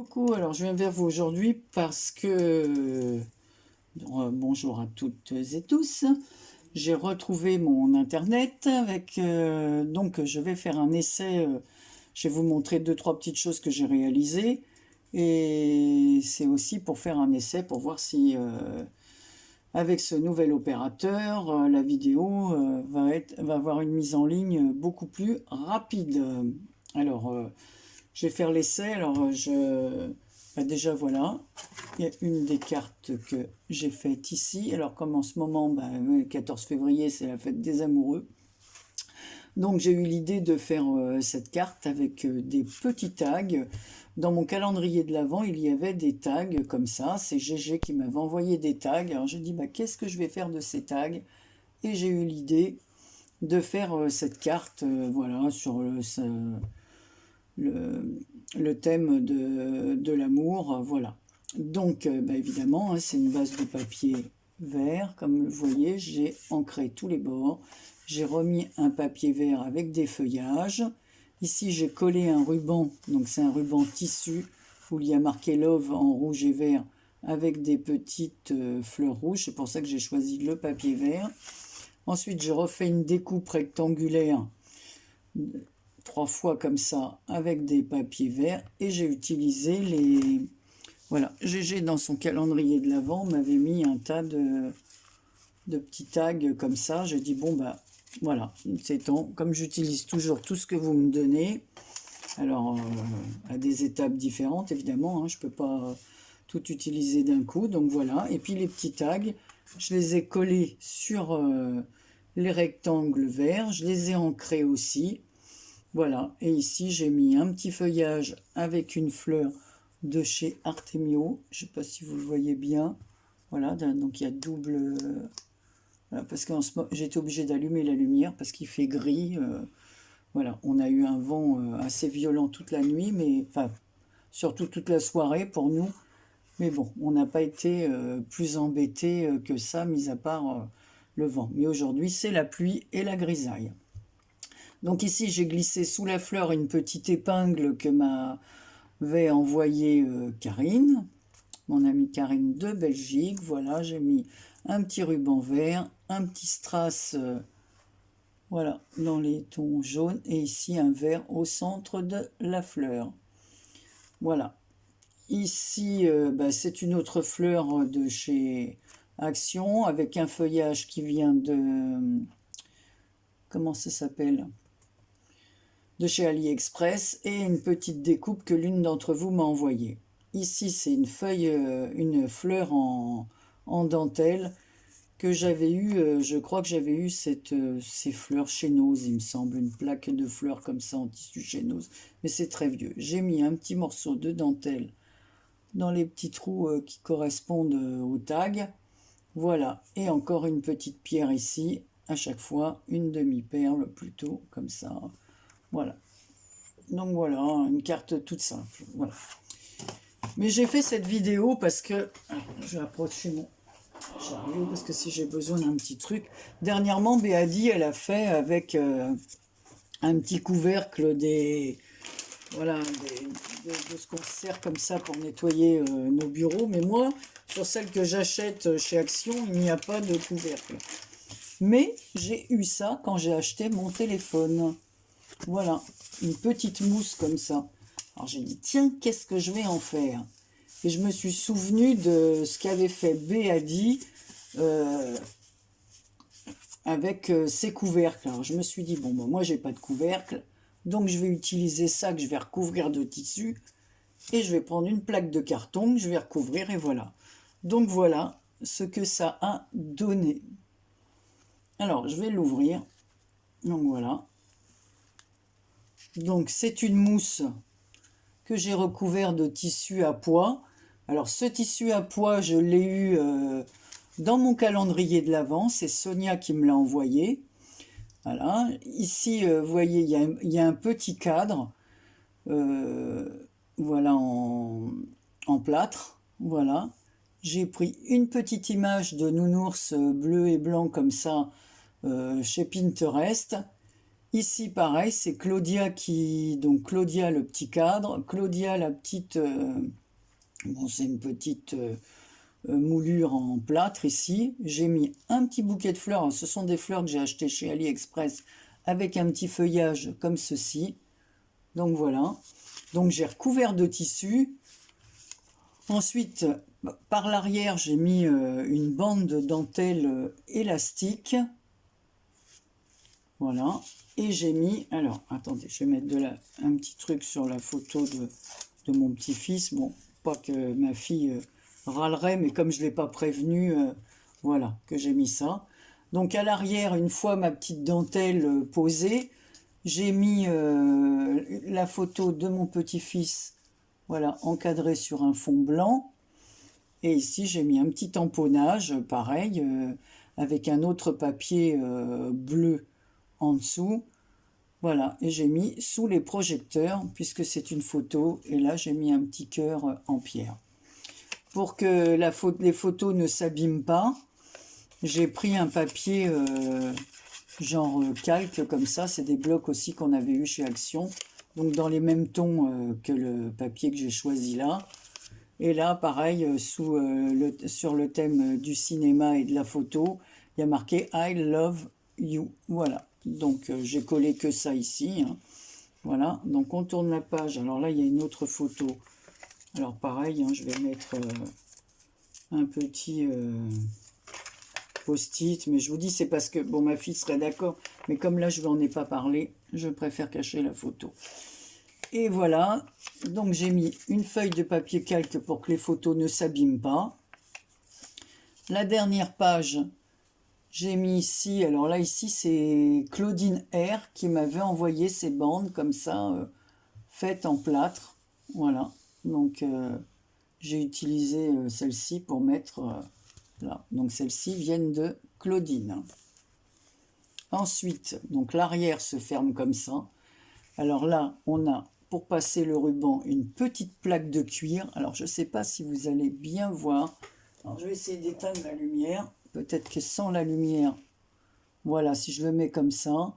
Coucou, alors je viens vers vous aujourd'hui parce que, bonjour à toutes et tous, j'ai retrouvé mon internet avec, donc je vais faire un essai, je vais vous montrer deux, trois petites choses que j'ai réalisées et c'est aussi pour faire un essai pour voir si, avec ce nouvel opérateur, la vidéo va avoir une mise en ligne beaucoup plus rapide. Alors, je vais faire l'essai. Alors, bah, déjà, voilà. Il y a une des cartes que j'ai faites ici. Alors, comme en ce moment, bah, le 14 février, c'est la fête des amoureux. Donc, j'ai eu l'idée de faire cette carte avec des petits tags. Dans mon calendrier de l'Avent, il y avait des tags comme ça. C'est Gégé qui m'avait envoyé des tags. Alors, j'ai dit, bah, qu'est-ce que je vais faire de ces tags? Et j'ai eu l'idée de faire cette carte, voilà, sur le, le thème de l'amour, voilà. Donc, bah, évidemment, hein, c'est une base de papier vert, comme vous voyez, j'ai ancré tous les bords, j'ai remis un papier vert avec des feuillages. Ici, j'ai collé un ruban, donc c'est un ruban tissu où il y a marqué Love en rouge et vert avec des petites fleurs rouges, c'est pour ça que j'ai choisi le papier vert. Ensuite, je refais une découpe rectangulaire 3 fois comme ça avec des papiers verts et j'ai utilisé les... Voilà, Gégé dans son calendrier de l'Avent m'avait mis un tas de petits tags comme ça. J'ai dit bon bah voilà, c'est temps. Comme j'utilise toujours tout ce que vous me donnez, alors à des étapes différentes évidemment, hein, je peux pas tout utiliser d'un coup, donc voilà. Et puis les petits tags, je les ai collés sur les rectangles verts, je les ai ancrés aussi. Voilà, et ici j'ai mis un petit feuillage avec une fleur de chez Artemio. Je ne sais pas si vous le voyez bien. Voilà, donc il y a double... voilà, parce que j'étais obligée d'allumer la lumière parce qu'il fait gris. Voilà, on a eu un vent assez violent toute la nuit, mais enfin, surtout toute la soirée pour nous. Mais bon, on n'a pas été plus embêtés que ça, mis à part le vent. Mais aujourd'hui, c'est la pluie et la grisaille. Donc ici, j'ai glissé sous la fleur une petite épingle que m'avait envoyée Karine, mon amie Karine de Belgique. Voilà, j'ai mis un petit ruban vert, un petit strass, voilà, dans les tons jaunes, et ici un vert au centre de la fleur. Voilà. Ici, bah, c'est une autre fleur de chez Action, avec un feuillage qui vient de... Comment ça s'appelle? De chez AliExpress, et une petite découpe que l'une d'entre vous m'a envoyée. Ici, c'est une feuille, une fleur en dentelle que j'avais eu, je crois que j'avais eu ces fleurs chénoses, il me semble, une plaque de fleurs comme ça en tissu chénose, mais c'est très vieux. J'ai mis un petit morceau de dentelle dans les petits trous qui correspondent au tag. Voilà, et encore une petite pierre ici, à chaque fois une demi-perle plutôt, comme ça. Voilà. Donc voilà, une carte toute simple. Voilà. Mais j'ai fait cette vidéo parce que... Alors, je vais approcher mon chariot parce que si j'ai besoin d'un petit truc... Dernièrement, Béadi, elle a fait avec un petit couvercle des... Voilà, de ce qu'on se sert comme ça pour nettoyer nos bureaux. Mais moi, sur celle que j'achète chez Action, il n'y a pas de couvercle. Mais j'ai eu ça quand j'ai acheté mon téléphone. Voilà, une petite mousse comme ça. Alors j'ai dit, tiens, qu'est-ce que je vais en faire? Et je me suis souvenu de ce qu'avait fait Béadi avec ses couvercles. Alors je me suis dit, bon, bah, moi j'ai pas de couvercle, donc je vais utiliser ça que je vais recouvrir de tissu, et je vais prendre une plaque de carton que je vais recouvrir, et voilà. Donc voilà ce que ça a donné. Alors je vais l'ouvrir. Donc voilà. Donc c'est une mousse que j'ai recouvert de tissu à pois. Alors ce tissu à pois, je l'ai eu dans mon calendrier de l'Avent. C'est Sonia qui me l'a envoyé. Voilà. Ici, vous voyez, il y a un petit cadre. Voilà, en plâtre. Voilà. J'ai pris une petite image de nounours bleu et blanc comme ça chez Pinterest. Ici, pareil, c'est Claudia qui... Donc, Claudia, le petit cadre. Claudia, la petite... bon, c'est une petite moulure en plâtre ici. J'ai mis un petit bouquet de fleurs. Alors, ce sont des fleurs que j'ai achetées chez AliExpress avec un petit feuillage comme ceci. Donc, voilà. Donc, j'ai recouvert de tissu. Ensuite, par l'arrière, j'ai mis une bande de dentelle élastique. Voilà. Et j'ai mis... Alors, attendez, je vais mettre un petit truc sur la photo de mon petit-fils. Bon, pas que ma fille râlerait, mais comme je ne l'ai pas prévenu, voilà, que j'ai mis ça. Donc, à l'arrière, une fois ma petite dentelle posée, j'ai mis la photo de mon petit-fils, voilà, encadrée sur un fond blanc. Et ici, j'ai mis un petit tamponnage, pareil, avec un autre papier bleu en dessous. Voilà, et j'ai mis sous les projecteurs, puisque c'est une photo, et là, j'ai mis un petit cœur en pierre. Pour que les photos ne s'abîment pas, j'ai pris un papier genre calque, comme ça. C'est des blocs aussi qu'on avait eu chez Action. Donc, dans les mêmes tons que le papier que j'ai choisi là. Et là, pareil, sur le thème du cinéma et de la photo, il y a marqué I love you. Voilà. Donc, j'ai collé que ça ici. Hein. Voilà. Donc, on tourne la page. Alors là, il y a une autre photo. Alors, pareil, hein, je vais mettre un petit post-it. Mais je vous dis, c'est parce que, bon, ma fille serait d'accord. Mais comme là, je n'en ai pas parlé, je préfère cacher la photo. Et voilà, donc j'ai mis une feuille de papier calque pour que les photos ne s'abîment pas. La dernière page, j'ai mis ici, alors là ici c'est Claudine R qui m'avait envoyé ces bandes comme ça, faites en plâtre. Voilà, donc j'ai utilisé celle-ci pour mettre là. Donc celles-ci viennent de Claudine. Ensuite, donc l'arrière se ferme comme ça. Alors là, on a, pour passer le ruban, une petite plaque de cuir. Alors, je ne sais pas si vous allez bien voir. Alors, je vais essayer d'éteindre la lumière. Peut-être que sans la lumière, voilà, si je le mets comme ça,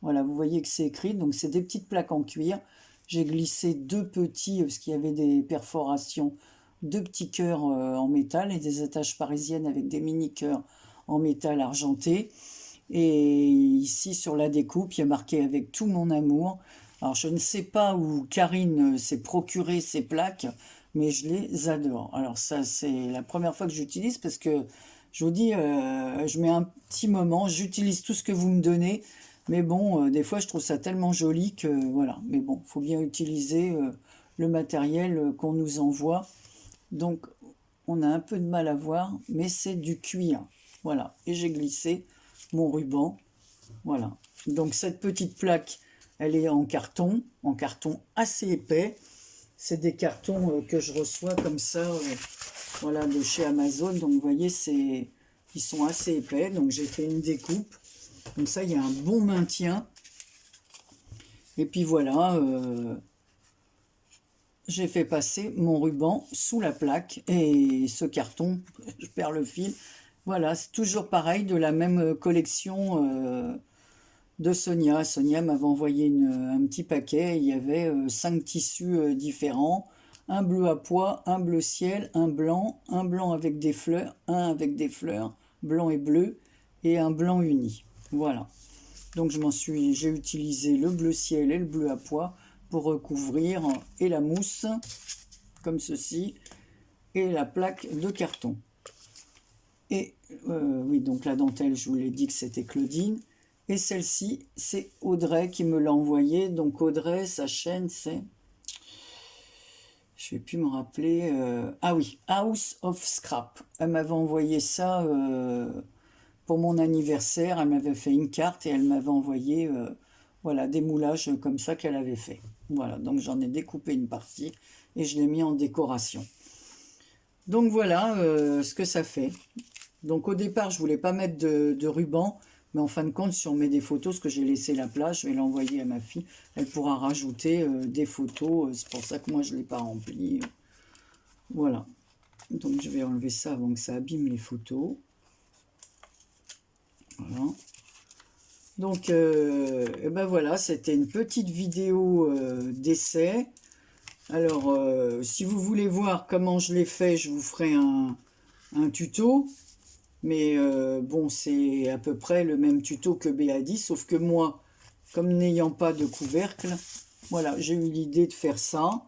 voilà, vous voyez que c'est écrit. Donc, c'est des petites plaques en cuir. J'ai glissé deux petits, parce qu'il y avait des perforations, deux petits cœurs en métal et des attaches parisiennes avec des mini-cœurs en métal argenté. Et ici, sur la découpe, il y a marqué avec tout mon amour. Alors, je ne sais pas où Karine s'est procuré ces plaques, mais je les adore. Alors, ça, c'est la première fois que j'utilise parce que, je vous dis, je mets un petit moment, j'utilise tout ce que vous me donnez. Mais bon, des fois, je trouve ça tellement joli que, voilà. Mais bon, il faut bien utiliser le matériel qu'on nous envoie. Donc, on a un peu de mal à voir, mais c'est du cuir. Voilà. Et j'ai glissé mon ruban. Voilà. Donc cette petite plaque, elle est en carton assez épais. C'est des cartons que je reçois comme ça, voilà, de chez Amazon. Donc vous voyez, ils sont assez épais. Donc j'ai fait une découpe. Comme ça, il y a un bon maintien. Et puis voilà, j'ai fait passer mon ruban sous la plaque. Et ce carton, je perds le fil. Voilà, c'est toujours pareil, de la même collection de Sonia. Sonia m'avait envoyé un petit paquet. Il y avait 5 tissus différents. Un bleu à pois, un bleu ciel, un blanc avec des fleurs, un avec des fleurs, blanc et bleu, et un blanc uni. Voilà. Donc j'ai utilisé le bleu ciel et le bleu à pois pour recouvrir et la mousse, comme ceci, et la plaque de carton. Et oui, donc la dentelle, je vous l'ai dit que c'était Claudine. Et celle-ci, c'est Audrey qui me l'a envoyée. Donc Audrey, sa chaîne, c'est... Je ne vais plus me rappeler. Ah oui, House of Scrap. Elle m'avait envoyé ça pour mon anniversaire. Elle m'avait fait une carte et elle m'avait envoyé voilà, des moulages comme ça qu'elle avait fait. Voilà, donc j'en ai découpé une partie et je l'ai mis en décoration. Donc voilà ce que ça fait. Donc au départ, je voulais pas mettre de ruban, mais en fin de compte, si on met des photos, parce que j'ai laissé la place, je vais l'envoyer à ma fille, elle pourra rajouter des photos, c'est pour ça que moi je ne l'ai pas rempli. Voilà. Donc je vais enlever ça avant que ça abîme les photos. Voilà. Donc, et ben voilà, c'était une petite vidéo d'essai. Alors, si vous voulez voir comment je l'ai fait, je vous ferai un tuto. Mais bon, c'est à peu près le même tuto que BA10, sauf que moi, comme n'ayant pas de couvercle, voilà, j'ai eu l'idée de faire ça,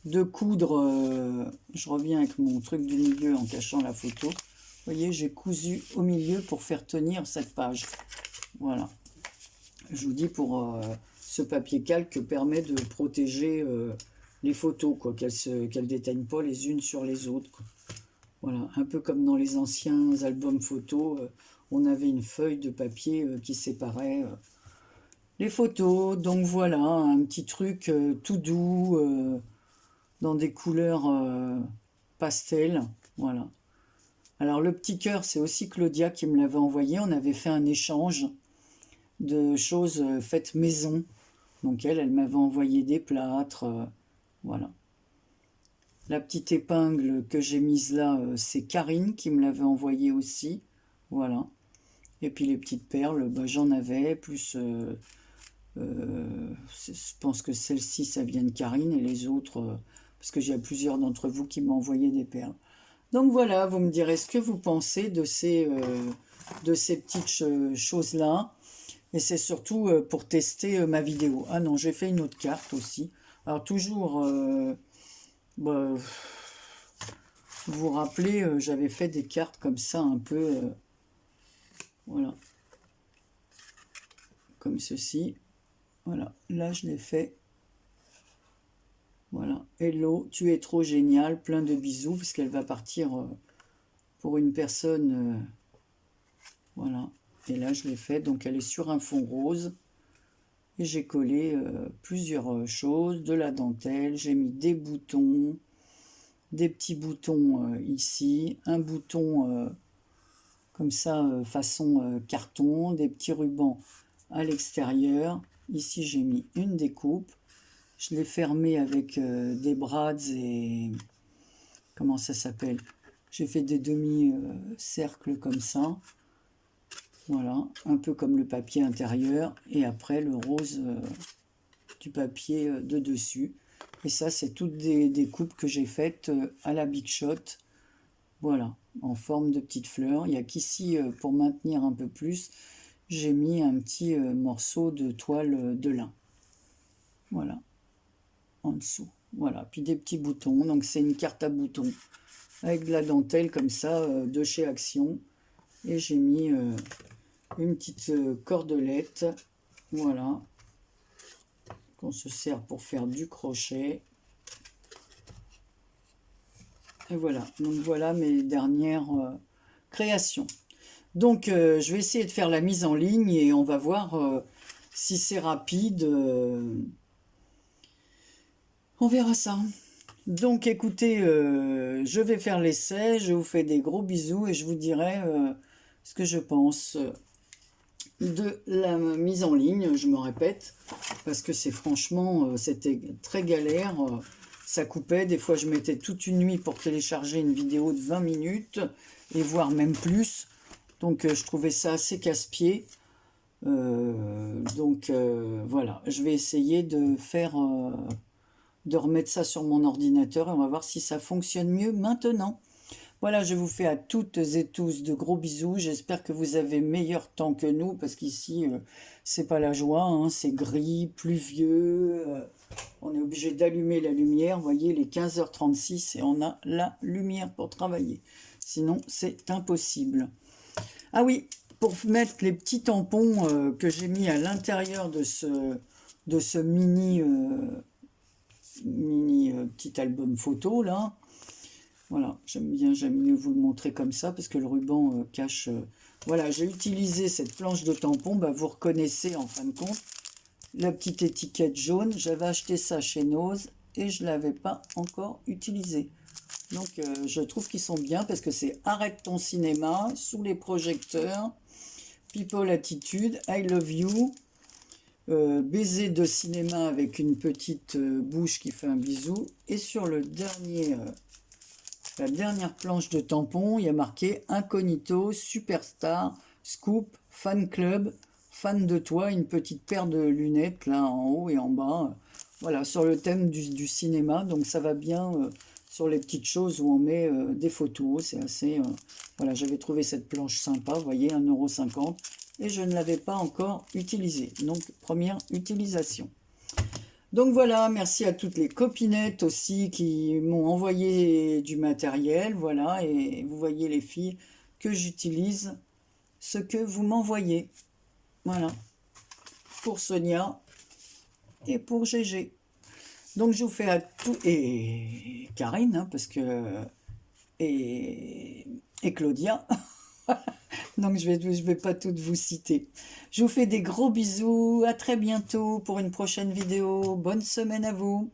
de coudre, je reviens avec mon truc du milieu en cachant la photo. Vous voyez, j'ai cousu au milieu pour faire tenir cette page. Voilà. Je vous dis, pour ce papier calque permet de protéger les photos, quoi, qu'elles déteignent pas les unes sur les autres, quoi. Voilà, un peu comme dans les anciens albums photos, on avait une feuille de papier qui séparait les photos. Donc voilà, un petit truc tout doux, dans des couleurs pastel. Voilà. Alors le petit cœur, c'est aussi Claudia qui me l'avait envoyé. On avait fait un échange de choses faites maison. Donc elle m'avait envoyé des plâtres. Voilà. La petite épingle que j'ai mise là, c'est Karine qui me l'avait envoyée aussi. Voilà. Et puis les petites perles, bah, j'en avais, plus je pense que celle-ci, ça vient de Karine, et les autres, parce que j'ai plusieurs d'entre vous qui m'ont envoyé des perles. Donc voilà, vous me direz ce que vous pensez de ces petites choses-là. Et c'est surtout pour tester ma vidéo. Ah non, j'ai fait une autre carte aussi. Alors toujours, bah, vous vous rappelez, j'avais fait des cartes comme ça, un peu, voilà, comme ceci. Voilà, là je l'ai fait. Voilà, hello, tu es trop génial, plein de bisous, parce qu'elle va partir pour une personne, voilà. Et là je l'ai fait, donc elle est sur un fond rose. Et j'ai collé plusieurs choses, de la dentelle, j'ai mis des boutons, des petits boutons ici, un bouton comme ça façon carton, des petits rubans à l'extérieur. Ici j'ai mis une découpe, je l'ai fermé avec des brads et comment ça s'appelle, j'ai fait des demi-cercles comme ça. Voilà, un peu comme le papier intérieur, et après le rose du papier de dessus. Et ça, c'est toutes des coupes que j'ai faites à la Big Shot. Voilà, en forme de petites fleurs. Il n'y a qu'ici, pour maintenir un peu plus, j'ai mis un petit morceau de toile de lin. Voilà, en dessous. Voilà, puis des petits boutons. Donc c'est une carte à boutons avec de la dentelle comme ça, de chez Action. Et j'ai mis une petite cordelette, voilà, qu'on se sert pour faire du crochet. Et voilà, donc voilà mes dernières créations. Donc je vais essayer de faire la mise en ligne et on va voir si c'est rapide. On verra ça. Donc écoutez, je vais faire l'essai, je vous fais des gros bisous et je vous dirai ce que je pense de la mise en ligne, je me répète, parce que c'est franchement, c'était très galère, ça coupait, des fois je mettais toute une nuit pour télécharger une vidéo de 20 minutes, et voire même plus, donc je trouvais ça assez casse-pied, donc voilà, je vais essayer de remettre ça sur mon ordinateur, et on va voir si ça fonctionne mieux maintenant. Voilà, je vous fais à toutes et tous de gros bisous. J'espère que vous avez meilleur temps que nous, parce qu'ici, c'est pas la joie, hein, c'est gris, pluvieux. On est obligé d'allumer la lumière. Vous voyez, il est 15h36 et on a la lumière pour travailler. Sinon, c'est impossible. Ah oui, pour mettre les petits tampons que j'ai mis à l'intérieur de ce mini petit album photo, là. Voilà, j'aime mieux vous le montrer comme ça parce que le ruban cache. Voilà, j'ai utilisé cette planche de tampon. Bah, vous reconnaissez en fin de compte la petite étiquette jaune. J'avais acheté ça chez Nose et je ne l'avais pas encore utilisé. Donc je trouve qu'ils sont bien parce que c'est Arrête ton cinéma, Sous les projecteurs, People Attitude, I Love You, Baiser de cinéma avec une petite bouche qui fait un bisou. Et sur le dernier. La dernière planche de tampon, il y a marqué Incognito, Superstar, Scoop, Fan Club, fan de toi, une petite paire de lunettes là en haut et en bas. Voilà, sur le thème du cinéma. Donc ça va bien sur les petites choses où on met des photos. C'est assez... voilà, j'avais trouvé cette planche sympa, vous voyez, 1,50 € et je ne l'avais pas encore utilisée. Donc première utilisation. Donc voilà, merci à toutes les copinettes aussi qui m'ont envoyé du matériel. Voilà, et vous voyez les filles que j'utilise ce que vous m'envoyez. Voilà, pour Sonia et pour Gégé. Donc je vous fais à tout... Et Karine, hein, parce que... Et Claudia. Donc je vais pas toutes vous citer. Je vous fais des gros bisous. À très bientôt pour une prochaine vidéo. Bonne semaine à vous.